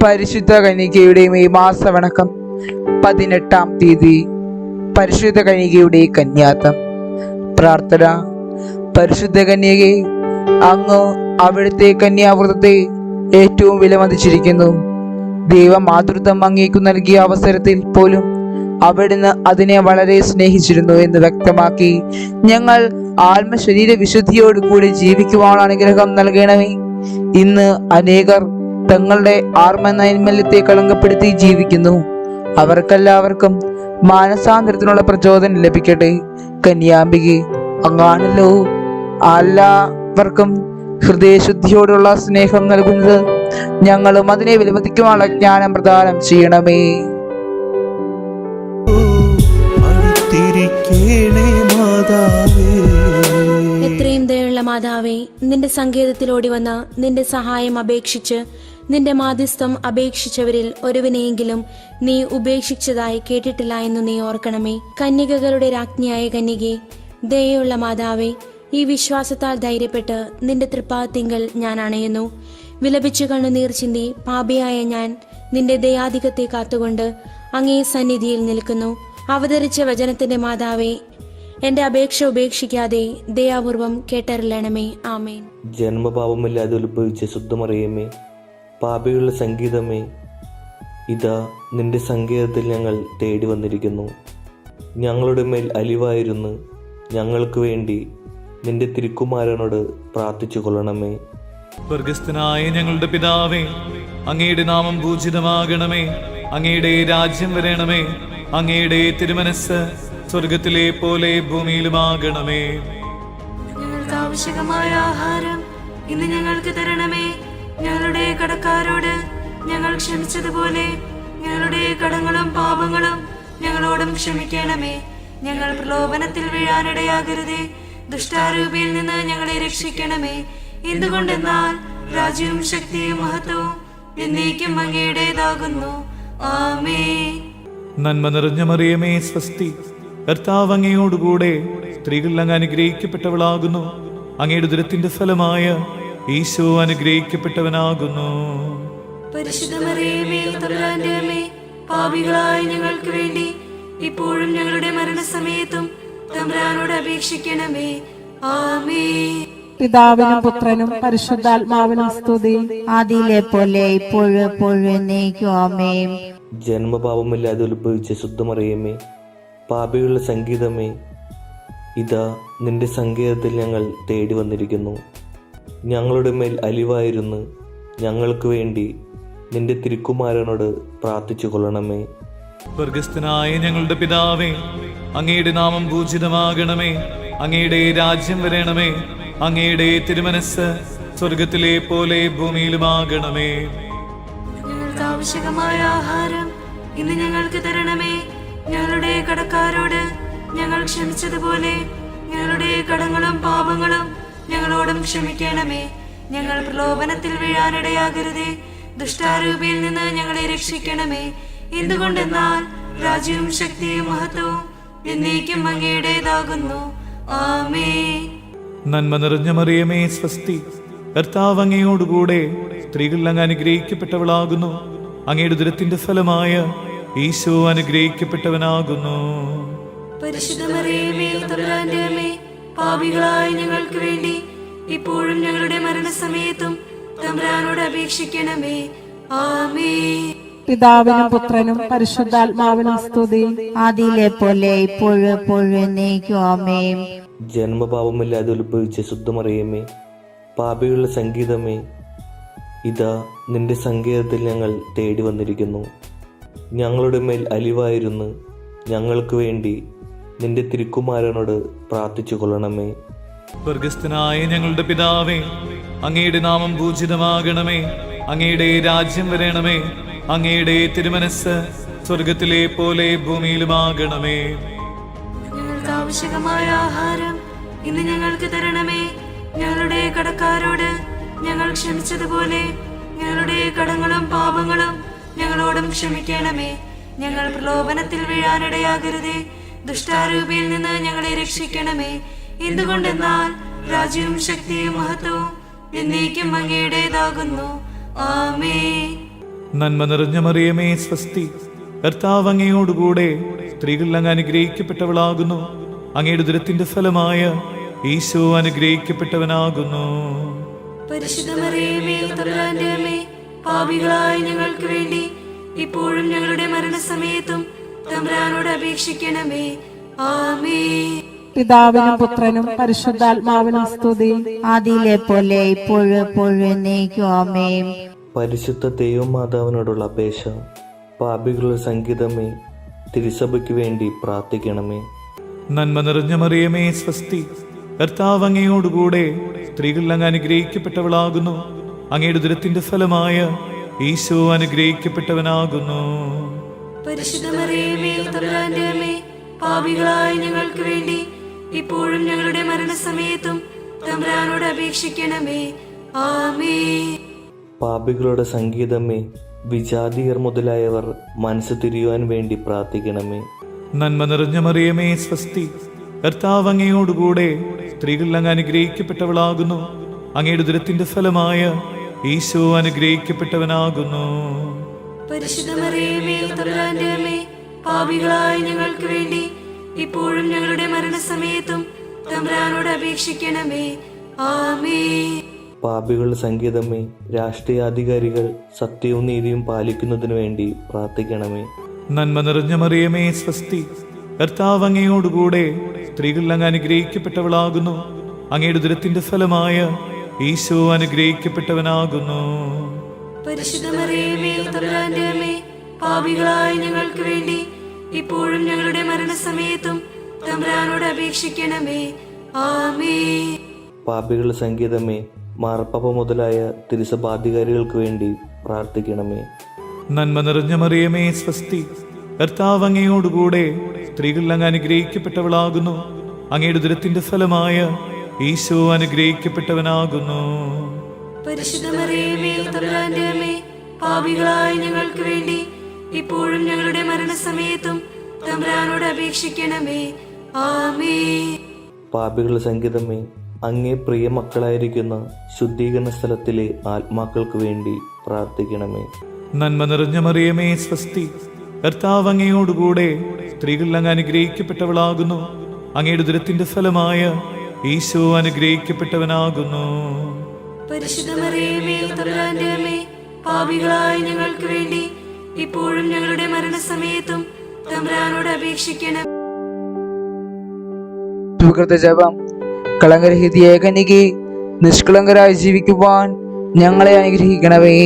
പരിശുദ്ധ കന്യകയുടെ ഈ മാസവണക്കം 18-ാം തീയതി. പരിശുദ്ധ കന്യകയുടെ കന്യാത്തം. പ്രാർത്ഥന. പരിശുദ്ധ കന്യകെ, അങ്ങ് അവിടുത്തെ കന്യാവ്രതത്തെ ഏറ്റവും വിലമതിച്ചിരിക്കുന്നു. ദൈവമാതൃത്വം അങ്ങേക്കു നൽകിയ അവസരത്തിൽ പോലും അവിടുന്ന് അതിനെ വളരെ സ്നേഹിച്ചിരുന്നു എന്ന് വ്യക്തമാക്കി ഞങ്ങൾ ആത്മശരീര വിശുദ്ധിയോടുകൂടി ജീവിക്കുവാനുള്ള അനുഗ്രഹം നൽകണമേ. ഇന്ന് അനേകർ തങ്ങളുടെ ആത്മനൈർമല്യത്തെ കളങ്കപ്പെടുത്തി ജീവിക്കുന്നു. അവർക്കെല്ലാവർക്കും മാനസാന്തരത്തിനുള്ള പ്രചോദനം ലഭിക്കട്ടെ. കന്യാംബികെ, അങ്ങാണല്ലോ എല്ലാവർക്കും ഹൃദയശുദ്ധിയോടുള്ള സ്നേഹം നൽകുന്നത്. ഞങ്ങളും അതിനെ വിലമതിക്കുവാനുള്ള ജ്ഞാനം പ്രദാനം ചെയ്യണമേ. എത്രയും ദയുള്ള മാതാവേ, നിന്റെ സങ്കേതത്തിലോടി വന്ന് നിന്റെ സഹായം അപേക്ഷിച്ച് നിന്റെ മാധ്യസ്ഥം അപേക്ഷിച്ചവരിൽ ഒരുവനെയെങ്കിലും നീ ഉപേക്ഷിച്ചതായി കേട്ടിട്ടില്ല എന്ന് നീ ഓർക്കണമേ. കന്യകകളുടെ രാജ്ഞിയായ കന്യകെ, ദയുള്ള മാതാവേ, ഈ വിശ്വാസത്താൽ ധൈര്യപ്പെട്ട് നിന്റെ തൃപ്പാദത്തിങ്കൽ ഞാൻ അണയുന്നു. വിലപിച്ചു കണ്ണുനീർ ചിന്തി പാപിയായ ഞാൻ നിന്റെ ദയാധികത്തെ കാത്തുകൊണ്ട് അങ്ങേ സന്നിധിയിൽ നിൽക്കുന്നു. അവതരിച്ച വചനത്തിന്റെ മാതാവേ, എന്റെ അപേക്ഷ ഉപേക്ഷിക്കാതെ ദയാപൂർവം കേട്ടറിയണമേ. ആമേൻ. ജന്മപാപമില്ലാതെ ഉത്ഭവിച്ച ശുദ്ധമറിയമേ, പാപികളുടെ സംഗീതമേ, ഇതാ നിന്റെ സങ്കേതത്തിൽ ഞങ്ങൾ തേടി വന്നിരിക്കുന്നു. ഞങ്ങളുടെ മേൽ അലിവായിരുന്നു ഞങ്ങൾക്ക് വേണ്ടി നിന്റെ തിരുക്കുമാരനോട് പ്രാർത്ഥിച്ചു കൊള്ളണമേ. സ്വർഗസ്ഥനായ ഞങ്ങളുടെ പിതാവേ, അങ്ങയുടെ നാമം പൂജിതമാകണമേ. അങ്ങയുടെ രാജ്യം വരണമേ. അങ്ങയുടെ തിരുമനസ് സ്വർഗത്തിലെ പോലെ ഭൂമിയിലുമാകണമേ. ഞങ്ങൾക്ക് ആവശ്യമായ ആഹാരം ഇന്ന് ഞങ്ങൾക്ക് തരണമേ. ഞങ്ങളുടെ കടക്കാരോട് ഞങ്ങൾ ക്ഷമിച്ചതുപോലെ ഞങ്ങളുടെ കടങ്ങളും പാപങ്ങളും ഞങ്ങളോടും ക്ഷമിക്കണമേ. ഞങ്ങൾ പ്രലോഭനത്തിൽ വീഴാനിടയാകരുതേ. ദുഷ്ടാരൂപിയിൽ നിന്ന് ഞങ്ങളെ രക്ഷിക്കണമേ. എന്തുകൊണ്ടെന്നാൽ രാജ്യവും ശക്തിയും മഹത്വവും എന്നേക്കും അങ്ങയുടേതാകുന്നു. ആമേൻ. നന്മ നിറഞ്ഞ മറിയമേ, സ്വസ്തി. കർത്താവ് അങ്ങയോടുകൂടെ സ്ത്രീകൾ അങ്ങ് അനുഗ്രഹിക്കപ്പെട്ടവളാകുന്നു. അങ്ങയുടെ ഉദരത്തിന്റെ ഫലമായ ഈശോ അനുഗ്രഹിക്കപ്പെട്ടവനാകുന്നു. പരിശുദ്ധ മറിയമേ, തമ്പുരാന്റെ അമ്മേ, പാപികളായ ഞങ്ങൾക്ക് വേണ്ടി ഇപ്പോഴും ഞങ്ങളുടെ മരണസമയത്തും തമ്പുരാനോട് അപേക്ഷിക്കണമേ. ആമേൻ. പിതാവിനും പുത്രനും പരിശുദ്ധാത്മാവിനും സ്തുതി, ആദിയിലെ പോലെ ഇപ്പോഴും എപ്പോഴും എന്നേക്കും. ആമേൻ. ജന്മപാപമില്ലാതെ ഉത്ഭവിച്ച ശുദ്ധമറിയമേ, പാപികളുടെ സംഗീതമേ, ഇതാ നിന്റെ സങ്കേതത്തിൽ ഞങ്ങൾ തേടി വന്നിരിക്കുന്നു. ഞങ്ങളുടെ മേൽ അലിവായിരുന്നു ഞങ്ങൾക്ക് വേണ്ടി നിന്റെ തിരുക്കുമാരനോട് പ്രാർത്ഥിച്ചു കൊള്ളണമേ. സ്വർഗസ്ഥനായ ഞങ്ങളുടെ പിതാവേ, അങ്ങയുടെ നാമം പൂജിതമാകണമേ. അങ്ങയുടെ രാജ്യം വരണമേ. അങ്ങയുടെ തിരുമനസ് സ്വർഗത്തിലെ പോലെ ഭൂമിയിലുമാകണമേ. ഞങ്ങൾക്ക് ആവശ്യമായ ആഹാരം ഇന്ന് ഞങ്ങൾക്ക് തരണമേ. ഞങ്ങളുടെ കടക്കാരോട് ഞങ്ങൾ ക്ഷമിച്ചതുപോലെ ഞങ്ങളുടെ കടങ്ങളും പാപങ്ങളും ഞങ്ങളോടും ക്ഷമിക്കണമേ. ഞങ്ങൾ പ്രലോഭനത്തിൽ വീഴാനിടയാകരുതേ. ദുഷ്ടാരൂപിയിൽ നിന്ന് ഞങ്ങളെ രക്ഷിക്കണമേ. എന്തുകൊണ്ടെന്നാൽ രാജ്യവും ശക്തിയും മഹത്വവും എന്നേക്കും അങ്ങയുടേതാകുന്നു. ആമേൻ. നന്മ നിറഞ്ഞ മറിയമേ, സ്വസ്തി. കർത്താവ് അങ്ങയോടുകൂടെ സ്ത്രീകൾ അങ്ങ് അനുഗ്രഹിക്കപ്പെട്ടവളാകുന്നു. അങ്ങയുടെ ഉദരത്തിന്റെ ഫലമായ ഈശോ അനുഗ്രഹിക്കപ്പെട്ടവനാകുന്നു. പരിശുദ്ധ മറിയമേ, തമ്പുരാന്റെ അമ്മേ, പാപികളായ ഞങ്ങൾക്ക് വേണ്ടി ഇപ്പോഴും ഞങ്ങളുടെ മരണസമയത്തും തമ്പുരാനോട് അപേക്ഷിക്കണമേ. ആമേൻ. പിതാവിനും പുത്രനും പരിശുദ്ധാത്മാവിനും സ്തുതി, ആദിയിലെ പോലെ ഇപ്പോഴും എപ്പോഴും എന്നേക്കും. ആമേൻ. ജന്മപാപമില്ലാതെ ഉത്ഭവിച്ച ശുദ്ധമറിയമേ, പാപികളുടെ സംഗീതമേ, ഇതാ നിന്റെ സങ്കേതത്തിൽ ഞങ്ങൾ തേടി വന്നിരിക്കുന്നു. ഞങ്ങളുടെ മേൽ അലിവായിരുന്നു ഞങ്ങൾക്ക് വേണ്ടി നിന്റെ തിരുക്കുമാരനോട് പ്രാർത്ഥിച്ചു കൊള്ളണമേ. സ്വർഗസ്ഥനായ ഞങ്ങളുടെ പിതാവേ, അങ്ങയുടെ നാമം പൂജിതമാകണമേ. അങ്ങയുടെ രാജ്യം വരണമേ. അങ്ങയുടെ തിരുമനസ് സ്വർഗത്തിലെ പോലെ ഭൂമിയിലുമാകണമേ. ഞങ്ങൾക്ക് ആവശ്യമായ ആഹാരം ഇന്ന് ഞങ്ങൾക്ക് തരണമേ. ഞങ്ങളുടെ കടക്കാരോട് ഞങ്ങൾ ക്ഷമിച്ചതുപോലെ ഞങ്ങളുടെ കടങ്ങളും പാപങ്ങളും ഞങ്ങളോടും ക്ഷമിക്കണമേ. ഞങ്ങൾ പ്രലോഭനത്തിൽ വീഴാനിടയാകരുതേ. ദുഷ്ടാരൂപിയിൽ നിന്ന് ഞങ്ങളെ രക്ഷിക്കണമേ. എന്തുകൊണ്ടെന്നാൽ രാജ്യവും ശക്തിയും മഹത്വവും എന്നേക്കും അങ്ങയുടേതാകുന്നു. ആമേൻ. നന്മ നിറഞ്ഞ മറിയമേ സ്വസ്തി, കർത്താവ് അങ്ങയോടുകൂടെ സ്ത്രീകൾ അങ്ങ് അനുഗ്രഹിക്കപ്പെട്ടവളാകുന്നു. അങ്ങയുടെ ഉദരത്തിന്റെ ഫലമായ ഈശോ അനുഗ്രഹിക്കപ്പെട്ടവനാകുന്നു. പരിശുദ്ധ മറിയമേ തമ്പുരാന്റെ അമ്മേ, പാപികളായ ഞങ്ങൾക്ക് വേണ്ടി ഇപ്പോഴും ഞങ്ങളുടെ മരണസമയത്തും തമ്പുരാനോട് അപേക്ഷിക്കണമേ. ആമേൻ. പിതാവിനും പുത്രനും പരിശുദ്ധാത്മാവിനും സ്തുതി. ആദിയിലെ പോലെ ഇപ്പോഴും എപ്പോഴും എന്നേക്കും ആമേൻ. പരിശുദ്ധ ദൈവമാതാവിനോടുള്ള അപേക്ഷ. പാപികളുടെ സംഗീതമേ, തിരുസഭയ്ക്ക് വേണ്ടി പ്രാർത്ഥിക്കണമേ. നന്മ നിറഞ്ഞ മറിയമേ സ്വസ്തി, കർത്താവ് അങ്ങയോടുകൂടെ സ്ത്രീകൾ അങ്ങ് അനുഗ്രഹിക്കപ്പെട്ടവളാകുന്നു. അങ്ങയുടെ ഉദരത്തിന്റെ ഫലമായ ഈശോ അനുഗ്രഹിക്കപ്പെട്ടവനാകുന്നു. പരിശുദ്ധ മറിയമേ തമ്പുരാന്റെ അമ്മേ, പാപികളായ ഞങ്ങൾക്ക് വേണ്ടി ഇപ്പോഴും ഞങ്ങളുടെ മരണസമയത്തും തമ്പുരാനോട് അപേക്ഷിക്കണമേ. ആമേൻ. പാപികളുടെ സംഗീതമേ, വിജാതിയർ മുതലായവർ മനസ്സ് തിരിയുവാൻ വേണ്ടി പ്രാർത്ഥിക്കണമേ. നന്മ നിറഞ്ഞ മറിയമേ സ്വസ്തി, കർത്താവ് അങ്ങയോടുകൂടെ സ്ത്രീകൾ അങ്ങ് അനുഗ്രഹിക്കപ്പെട്ടവളാകുന്നു. അങ്ങയുടെ ഉദരത്തിന്റെ ഫലമായ ഈശോ അനുഗ്രഹിക്കപ്പെട്ടവനാകുന്നു. പരിശുദ്ധ മറിയമേ തമ്പുരാന്റെ അമ്മേ, പാപികളായ ഞങ്ങൾക്ക് വേണ്ടി ഇപ്പോഴും ഞങ്ങളുടെ മരണസമയത്തും തമ്പുരാനോട് അപേക്ഷിക്കണമേ. ആമേൻ. പാപികളുടെ സംഗീതമേ, രാഷ്ട്രീയാധികാരികൾ സത്യവും നീതിയും പാലിക്കുന്നതിനു വേണ്ടി പ്രാർത്ഥിക്കണമേ. നന്മ നിറഞ്ഞ മറിയമേ സ്വസ്തി, കർത്താവ് അങ്ങയോടുകൂടെ സ്ത്രീകൾ അങ്ങ് അനുഗ്രഹിക്കപ്പെട്ടവളാകുന്നു. അങ്ങയുടെ ഉദരത്തിന്റെ ഫലമായ ഈശോ അനുഗ്രഹിക്കപ്പെട്ടവനാകുന്നു. പരിശുദ്ധ മറിയമേ തമ്പുരാന്റെ അമ്മേ, പാപികളായ ഞങ്ങൾക്ക് വേണ്ടി ഇപ്പോഴും ഞങ്ങളുടെ മരണസമയത്തും തമ്പുരാനോട് അപേക്ഷിക്കണമേ. ആമേൻ. പാപികളുടെ സംഗീതമേ, മാർപ്പാപ്പ മുതലായ തിരുസഭാധികാരികൾക്ക് വേണ്ടി പ്രാർത്ഥിക്കണമേ. നന്മ നിറഞ്ഞ മറിയമേ സ്വസ്തി, കർത്താവ് അങ്ങയോടുകൂടെ സ്ത്രീകൾ അങ്ങ് അനുഗ്രഹിക്കപ്പെട്ടവളാകുന്നു. അങ്ങയുടെ ഉദരത്തിന്റെ ഫലമായ ഈശോ അനുഗ്രഹിക്കപ്പെട്ടവനാകുന്നു. പരിശുദ്ധ മറിയമേ തമ്പുരാന്റെ അമ്മേ, പാപികളായ ഞങ്ങൾക്ക് വേണ്ടി ഇപ്പോഴും ഞങ്ങളുടെ മരണസമയത്തും തമ്പുരാനോട് അപേക്ഷിക്കണമേ. ആമേൻ. പാപികളുടെ സംഗീതമേ, അങ്ങേ പ്രിയ മക്കളായിരിക്കുന്ന ശുദ്ധീകരണ സ്ഥലത്തിലെ ആത്മാക്കൾക്ക് വേണ്ടി പ്രാർത്ഥിക്കണമേ. നന്മ നിറഞ്ഞ മറിയമേ സ്വസ്തി, കർത്താവ് അങ്ങയോടുകൂടെ സ്ത്രീകൾ അങ്ങ് അനുഗ്രഹിക്കപ്പെട്ടവളാകുന്നു. അങ്ങയുടെ ഉദരത്തിന്റെ ഫലമായ ഈശോ അനുഗ്രഹിക്കപ്പെട്ടവനാകുന്നു. പരിശുദ്ധ മറിയമേ തമ്പുരാന്റെ അമ്മേ, പാപികളായ ഞങ്ങൾക്ക് വേണ്ടി ഇപ്പോഴും ഞങ്ങളുടെ മരണസമയത്തും തമ്പുരാനോട് അപേക്ഷിക്കണം. സുഹൃത ജപം. കളങ്കരഹിതയായ കന്യകേ, നിഷ്കളങ്കരായി ജീവിക്കുവാൻ ഞങ്ങളെ അനുഗ്രഹിക്കണമേ.